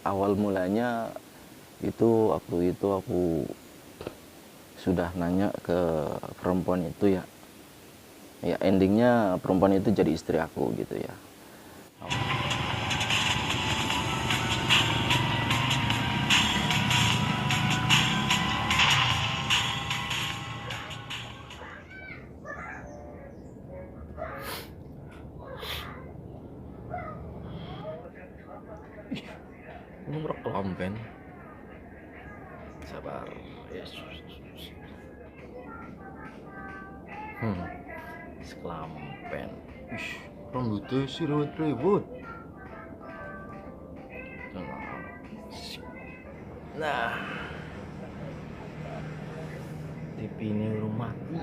awal mulanya itu waktu itu aku sudah nanya ke perempuan itu ya. Ya endingnya perempuan itu jadi istri aku gitu ya. Nomor kelamben. Sabar. Yesus. Sekelampen. Ih, rambutnya sih rewet-rewet. Nah, TV ini urung mati.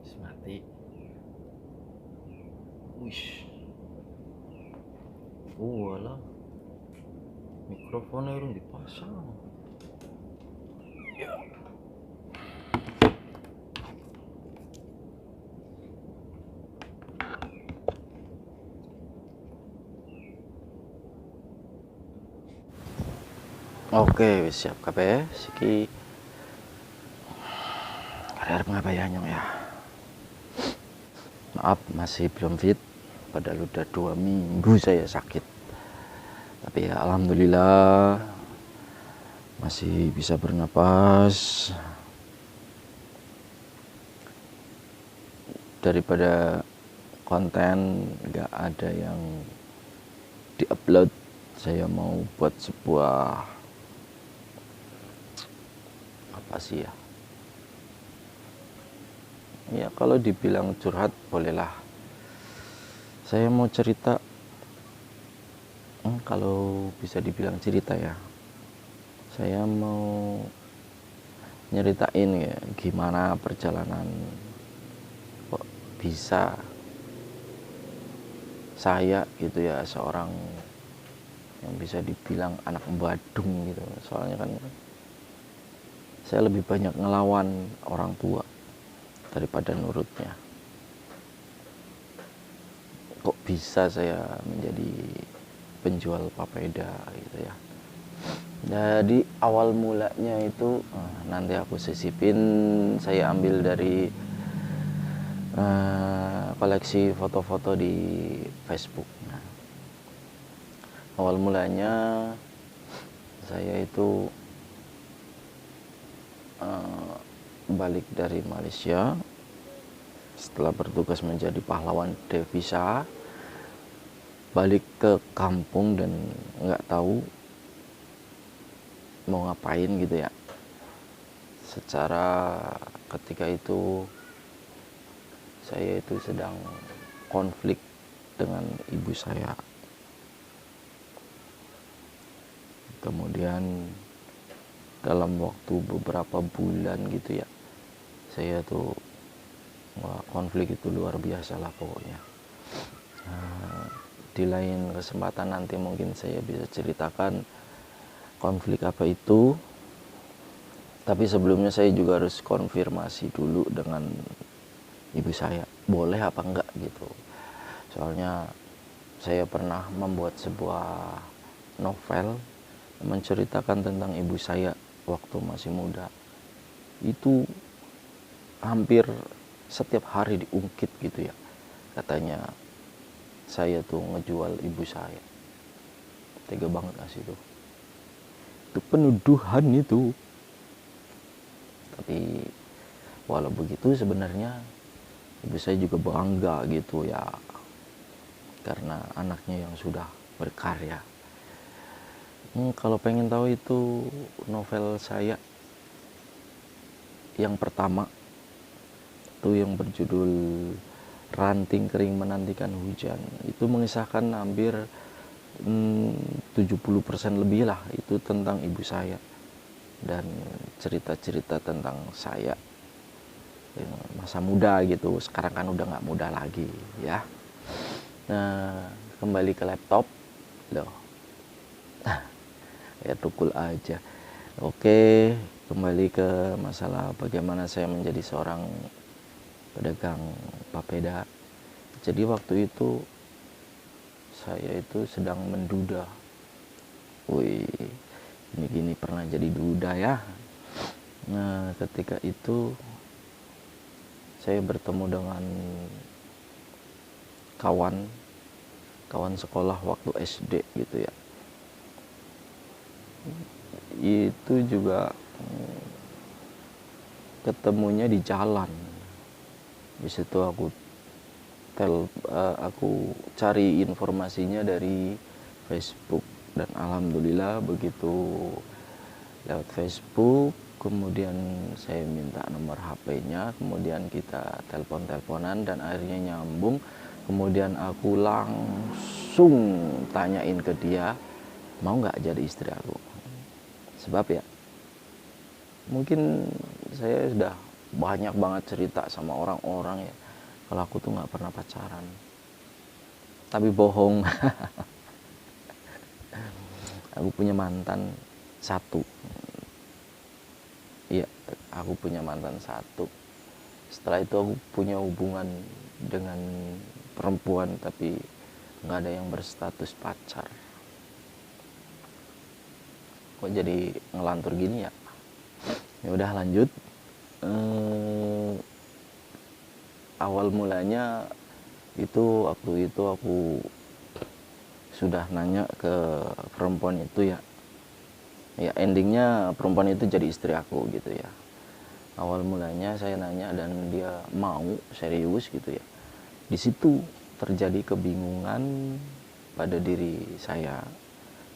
Wis mati. Wih. Walah. Mikrofonnya urung dipasang. Ya. Oke, wis siap kabeh. Siki arep ngapain ya. Maaf masih belum fit. Padahal udah 2 minggu saya sakit. Tapi ya alhamdulillah masih bisa bernapas. Daripada konten nggak ada yang diupload, saya mau buat sebuah apa sih ya? Ya kalau dibilang curhat bolehlah. Saya mau cerita, kalau bisa dibilang cerita ya. Saya mau nyeritain ya gimana perjalanan kok bisa saya gitu ya, seorang yang bisa dibilang anak badung gitu. Soalnya kan saya lebih banyak ngelawan orang tua daripada nurutnya. Kok bisa saya menjadi penjual papeda gitu ya. Jadi awal mulanya itu nanti aku sisipin, saya ambil dari koleksi foto-foto di Facebook. Nah, awal mulanya saya itu balik dari Malaysia setelah bertugas menjadi pahlawan devisa, balik ke kampung dan nggak tahu mau ngapain gitu ya. Secara ketika itu saya itu sedang konflik dengan ibu saya. Kemudian dalam waktu beberapa bulan gitu ya, saya tuh konflik itu luar biasa lah pokoknya. Di lain kesempatan nanti mungkin saya bisa ceritakan konflik apa itu. Tapi sebelumnya saya juga harus konfirmasi dulu dengan ibu saya, boleh apa enggak gitu. Soalnya saya pernah membuat sebuah novel menceritakan tentang ibu saya waktu masih muda. Itu hampir setiap hari diungkit gitu ya. Katanya saya tuh ngejual ibu saya. Tega banget gak sih itu? Itu penuduhan itu. Tapi walau begitu sebenarnya ibu saya juga bangga gitu ya, karena anaknya yang sudah berkarya. Kalau pengen tahu itu novel saya yang pertama itu yang berjudul Ranting Kering Menantikan Hujan. Itu mengisahkan hampir 70% lebih lah itu tentang ibu saya dan cerita-cerita tentang saya masa muda gitu. Sekarang kan udah nggak muda lagi ya. Nah, kembali ke laptop loh. Ya tukul aja. Oke, kembali ke masalah bagaimana saya menjadi seorang pedagang papeda. Jadi waktu itu saya itu sedang menduda. Wih, gini-gini pernah jadi duda ya. Nah, ketika itu saya bertemu dengan kawan sekolah waktu SD gitu ya. Itu juga ketemunya di jalan. Di situ aku cari informasinya dari Facebook, dan alhamdulillah begitu lewat Facebook, kemudian saya minta nomor HP-nya, kemudian kita telepon-teleponan dan akhirnya nyambung. Kemudian aku langsung tanyain ke dia, mau nggak jadi istri aku. Sebab ya mungkin saya sudah banyak banget cerita sama orang-orang ya kalau aku tuh nggak pernah pacaran, tapi bohong. Aku punya mantan satu. Iya, aku punya mantan satu. Setelah itu aku punya hubungan dengan perempuan, tapi nggak ada yang berstatus pacar. Kok jadi ngelantur gini ya? Ya udah lanjut. Awal mulanya itu waktu itu aku sudah nanya ke perempuan itu ya. Ya endingnya perempuan itu jadi istri aku gitu ya. Awal mulanya saya nanya dan dia mau serius gitu ya. Di situ terjadi kebingungan pada diri saya,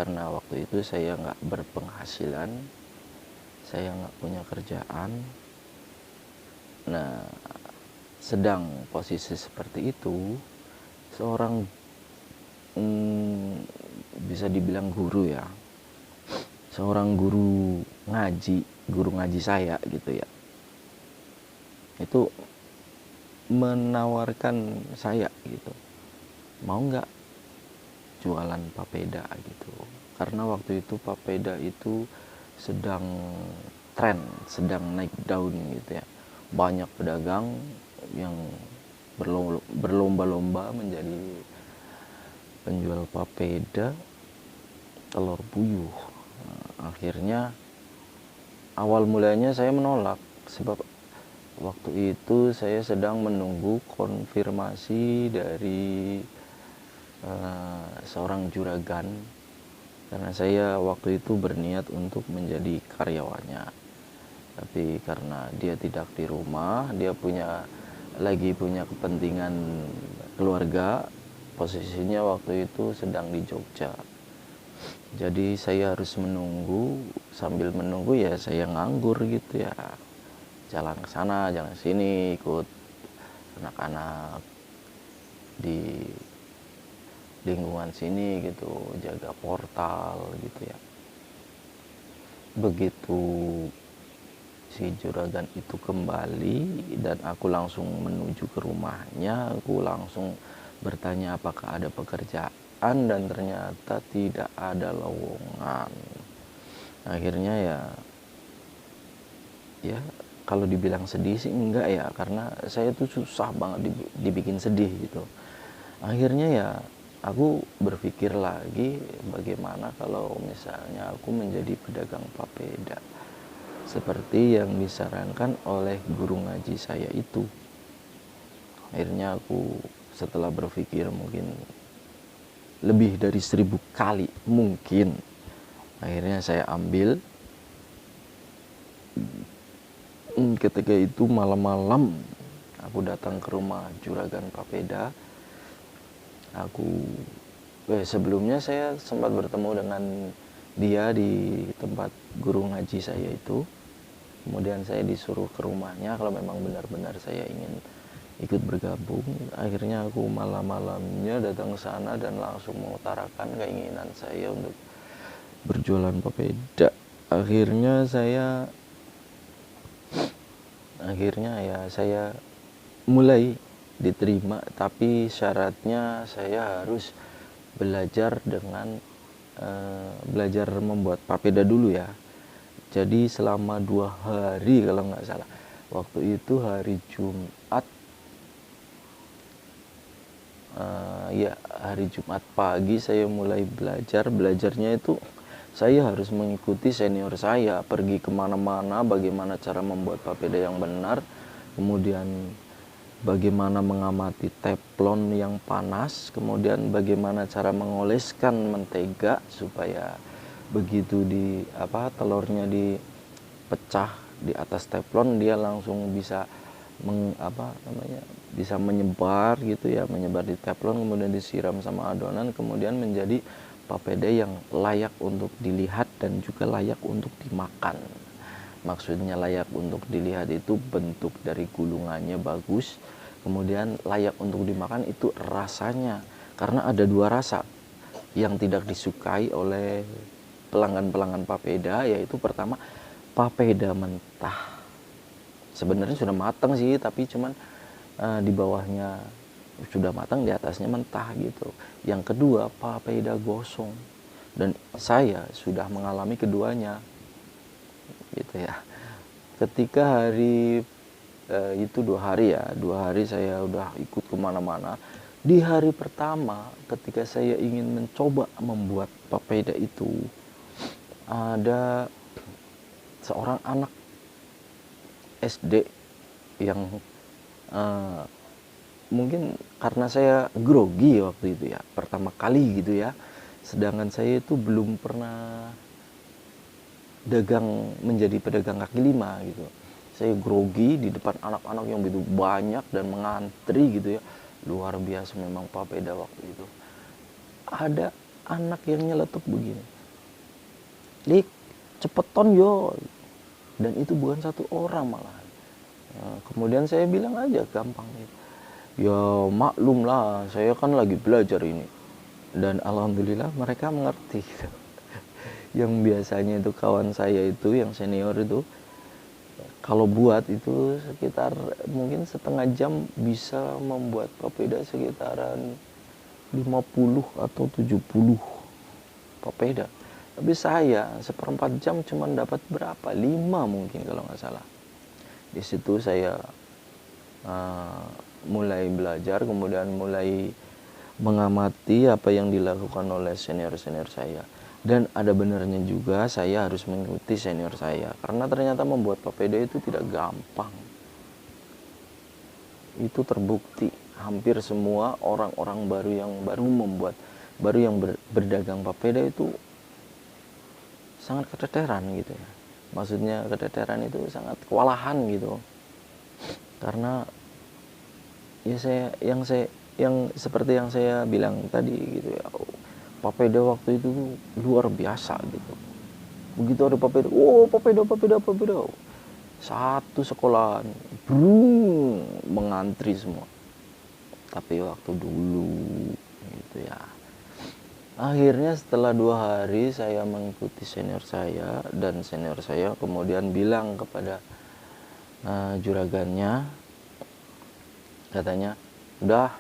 karena waktu itu saya nggak berpenghasilan, saya nggak punya kerjaan. Nah, sedang posisi seperti itu, seorang bisa dibilang guru ya, seorang guru ngaji saya gitu ya, itu menawarkan saya gitu, mau nggak jualan papeda gitu, karena waktu itu papeda itu sedang tren, sedang naik daun gitu ya, banyak pedagang yang berlomba-lomba menjadi penjual papeda telur puyuh. Nah, akhirnya awal mulanya saya menolak, sebab waktu itu saya sedang menunggu konfirmasi dari seorang juragan, karena saya waktu itu berniat untuk menjadi karyawannya. Tapi karena dia tidak di rumah, dia lagi punya kepentingan keluarga, posisinya waktu itu sedang di Jogja. Jadi saya harus menunggu, sambil menunggu ya saya nganggur gitu ya. Jalan ke sana, jalan ke sini, ikut anak-anak di lingkungan sini gitu, jaga portal gitu ya. Begitu si juragan itu kembali dan aku langsung menuju ke rumahnya, aku langsung bertanya apakah ada pekerjaan, dan ternyata tidak ada lowongan. Akhirnya ya kalau dibilang sedih sih enggak ya, karena saya tuh susah banget dibikin sedih gitu. Akhirnya ya aku berpikir lagi, bagaimana kalau misalnya aku menjadi pedagang papeda seperti yang disarankan oleh guru ngaji saya itu. Akhirnya aku setelah berpikir mungkin lebih dari 1000 kali mungkin, akhirnya saya ambil. Ketika itu malam-malam aku datang ke rumah juragan papeda. Sebelumnya saya sempat bertemu dengan dia di tempat guru ngaji saya itu. Kemudian saya disuruh ke rumahnya kalau memang benar-benar saya ingin ikut bergabung. Akhirnya aku malam-malamnya datang ke sana dan langsung mengutarakan keinginan saya untuk berjualan papeda. Akhirnya saya mulai diterima, tapi syaratnya saya harus belajar belajar membuat papeda dulu ya. Jadi selama 2 hari kalau nggak salah, waktu itu hari Jumat, Ya hari Jumat pagi saya mulai belajarnya itu saya harus mengikuti senior saya pergi kemana-mana, bagaimana cara membuat papeda yang benar, kemudian bagaimana mengamati teflon yang panas, kemudian bagaimana cara mengoleskan mentega supaya begitu telurnya dipecah di atas teflon dia langsung bisa bisa menyebar gitu ya, menyebar di teflon, kemudian disiram sama adonan, kemudian menjadi papeda yang layak untuk dilihat dan juga layak untuk dimakan. Maksudnya layak untuk dilihat itu bentuk dari gulungannya bagus, kemudian layak untuk dimakan itu rasanya. Karena ada dua rasa yang tidak disukai oleh pelanggan-pelanggan papeda, yaitu pertama papeda mentah. Sebenarnya sudah matang sih, tapi cuman di bawahnya sudah matang, di atasnya mentah gitu. Yang kedua papeda gosong, dan saya sudah mengalami keduanya gitu ya. Ketika hari itu 2 hari saya udah ikut kemana-mana. Di hari pertama ketika saya ingin mencoba membuat papeda itu, ada seorang anak SD yang mungkin karena saya grogi waktu itu ya, pertama kali gitu ya, sedangkan saya itu belum pernah menjadi pedagang kaki lima gitu. Saya grogi di depan anak-anak yang begitu banyak dan mengantri gitu ya. Luar biasa memang papeda waktu itu. Ada anak yang nyeletuk begini, "Lik, cepeton yo." Dan itu bukan satu orang malah. Nah, kemudian saya bilang aja gampang gitu, "Ya maklum lah, saya kan lagi belajar ini." Dan alhamdulillah mereka mengerti gitu. Yang biasanya itu kawan saya itu yang senior itu kalau buat itu sekitar mungkin setengah jam bisa membuat papeda sekitaran 50 atau 70 papeda. Tapi saya seperempat jam cuma dapat berapa? 5 mungkin kalau nggak salah. Di situ saya mulai belajar, kemudian mulai mengamati apa yang dilakukan oleh senior-senior saya. Dan ada benarnya juga saya harus mengikuti senior saya, karena ternyata membuat papeda itu tidak gampang. Itu terbukti hampir semua orang-orang baru yang berdagang papeda itu sangat keteteran gitu ya. Maksudnya keteteran itu sangat kewalahan gitu. Karena ya yang seperti yang saya bilang tadi gitu ya, papeda waktu itu luar biasa gitu. Begitu ada papeda, papeda. Satu sekolahan, mengantri semua. Tapi waktu dulu gitu ya. Akhirnya setelah 2 hari saya mengikuti senior saya, dan senior saya kemudian bilang kepada juragannya, katanya, "Udah,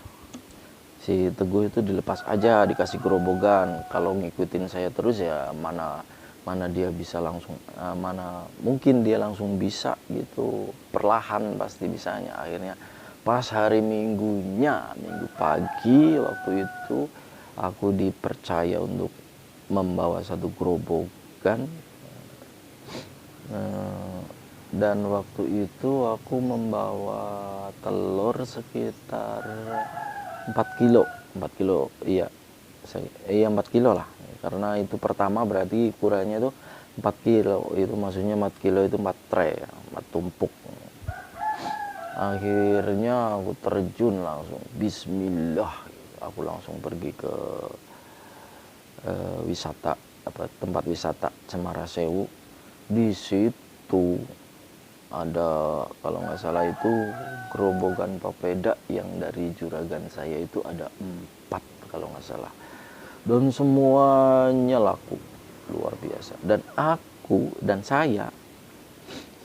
si Teguh itu dilepas aja, dikasih gerobogan. Kalau ngikutin saya terus ya mana dia bisa langsung, mana mungkin dia langsung bisa gitu, perlahan pasti bisanya." Akhirnya pas hari minggu pagi waktu itu aku dipercaya untuk membawa satu gerobogan, dan waktu itu aku membawa telur sekitar 4 kilo, iya 4 kilo lah, karena itu pertama berarti ukurannya itu 4 kilo, itu maksudnya 4 kilo itu 4 tray, 4 tumpuk. Akhirnya aku terjun langsung, bismillah, aku langsung pergi ke tempat wisata Cemara Sewu. Di situ ada, kalau nggak salah itu gerobogan papeda yang dari juragan saya itu ada 4 kalau nggak salah, dan semuanya laku luar biasa. Dan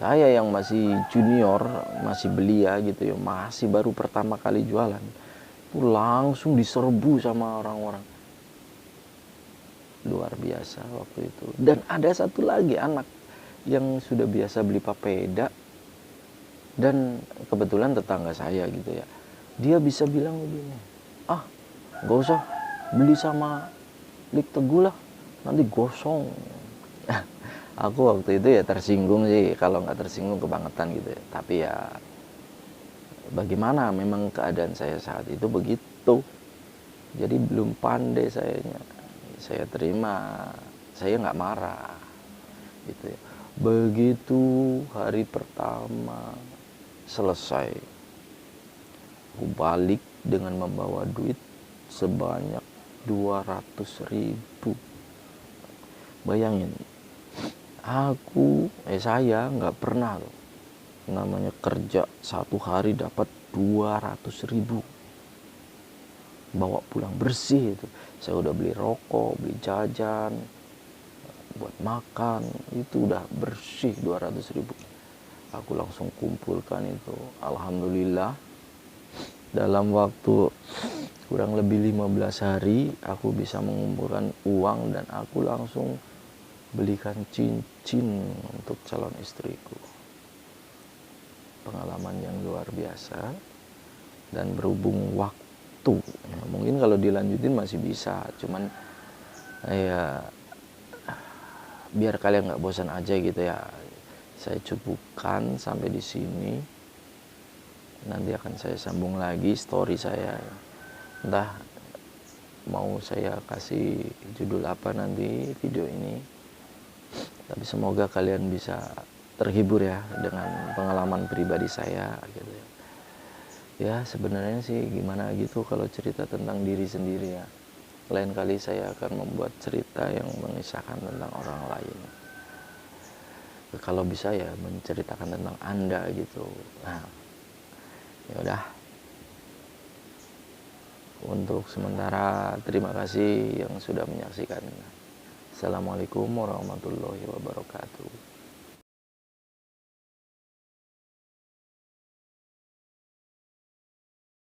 saya yang masih junior, masih belia gitu ya, masih baru pertama kali jualan, itu langsung diserbu sama orang-orang, luar biasa waktu itu. Dan ada satu lagi anak yang sudah biasa beli papeda, dan kebetulan tetangga saya gitu ya, dia bisa bilang begini, "Ah, nggak usah beli sama Lik Teguh lah, nanti gosong. Aku waktu itu ya tersinggung sih, kalau nggak tersinggung kebangetan gitu ya. Tapi ya bagaimana, memang keadaan saya saat itu begitu. Jadi belum pandai saya terima, saya nggak marah gitu ya. Begitu hari pertama selesai, aku balik dengan membawa duit sebanyak 200.000. Bayangin, saya nggak pernah loh namanya kerja satu hari dapat 200.000, bawa pulang bersih itu. Saya udah beli rokok, beli jajan, buat makan, itu udah bersih 200.000. Aku langsung kumpulkan itu. Alhamdulillah, dalam waktu kurang lebih 15 hari aku bisa mengumpulkan uang, dan aku langsung belikan cincin untuk calon istriku. Pengalaman yang luar biasa. Dan berhubung waktu ya, mungkin kalau dilanjutin masih bisa, cuman ya biar kalian nggak bosan aja gitu ya, saya cukupkan sampai di sini. Nanti akan saya sambung lagi story saya, entah mau saya kasih judul apa nanti video ini. Tapi semoga kalian bisa terhibur ya dengan pengalaman pribadi saya gitu ya. Ya sebenarnya sih gimana gitu kalau cerita tentang diri sendiri ya. Lain kali saya akan membuat cerita yang mengisahkan tentang orang lain. Kalau bisa ya menceritakan tentang Anda gitu. Nah, ya udah. Untuk sementara terima kasih yang sudah menyaksikan. Assalamualaikum warahmatullahi wabarakatuh.